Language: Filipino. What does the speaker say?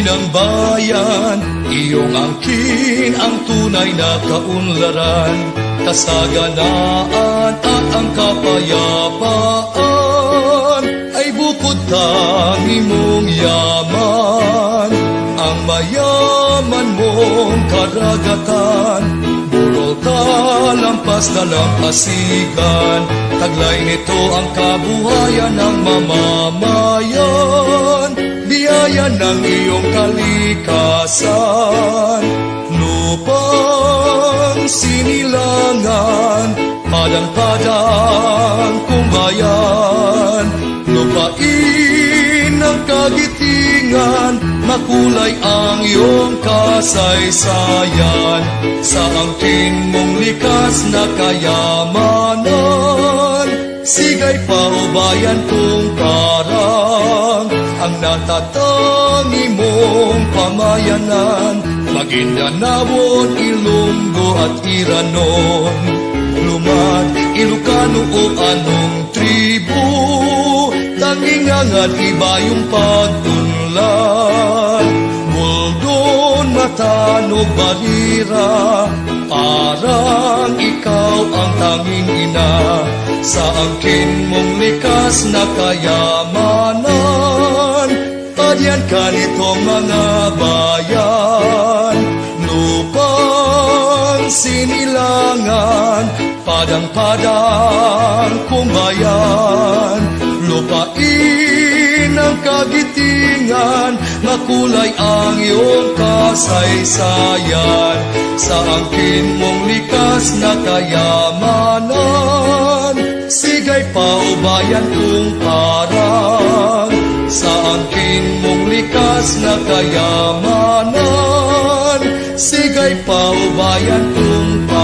ng bayan, iyong angkin ang tunay na kaunlaran, kasaganaan at ang kapayapaan ay bukod tangi mong yaman. Ang mayaman mong karagatan, burol kalampas dalampasigan, taglay nito ang kabuhayan ng mamamayan, biyaya ng iyong kalikasan. Lupang sinilangan, padang-padang kumbayan, lupain ng kagitingan, makulay ang iyong kasaysayan. Sa angkin mong likas na kayamanan, sigay paubayan kong parang ang natatangi mong pamayanan. Maguindanao, Ilonggo at Iranon, Lumad, Ilocano o anong tribu, tanging angad iba yung pagtunlan. Buldon, Matanog, Barira, parang ikaw ang tanging ina. Sa angkin mong likas na kayamanan, padyan ka nitong mga bayan. Lupang sinilangan, padang-padang kumbayan, lupain ang kagitingan, makulay ang iyong kasaysayan. Sa angkin mong likas na kayamanan, sigay paubayan kung parang. Sa angkin mong likas na kayamanan, sigay paubayan kung parang.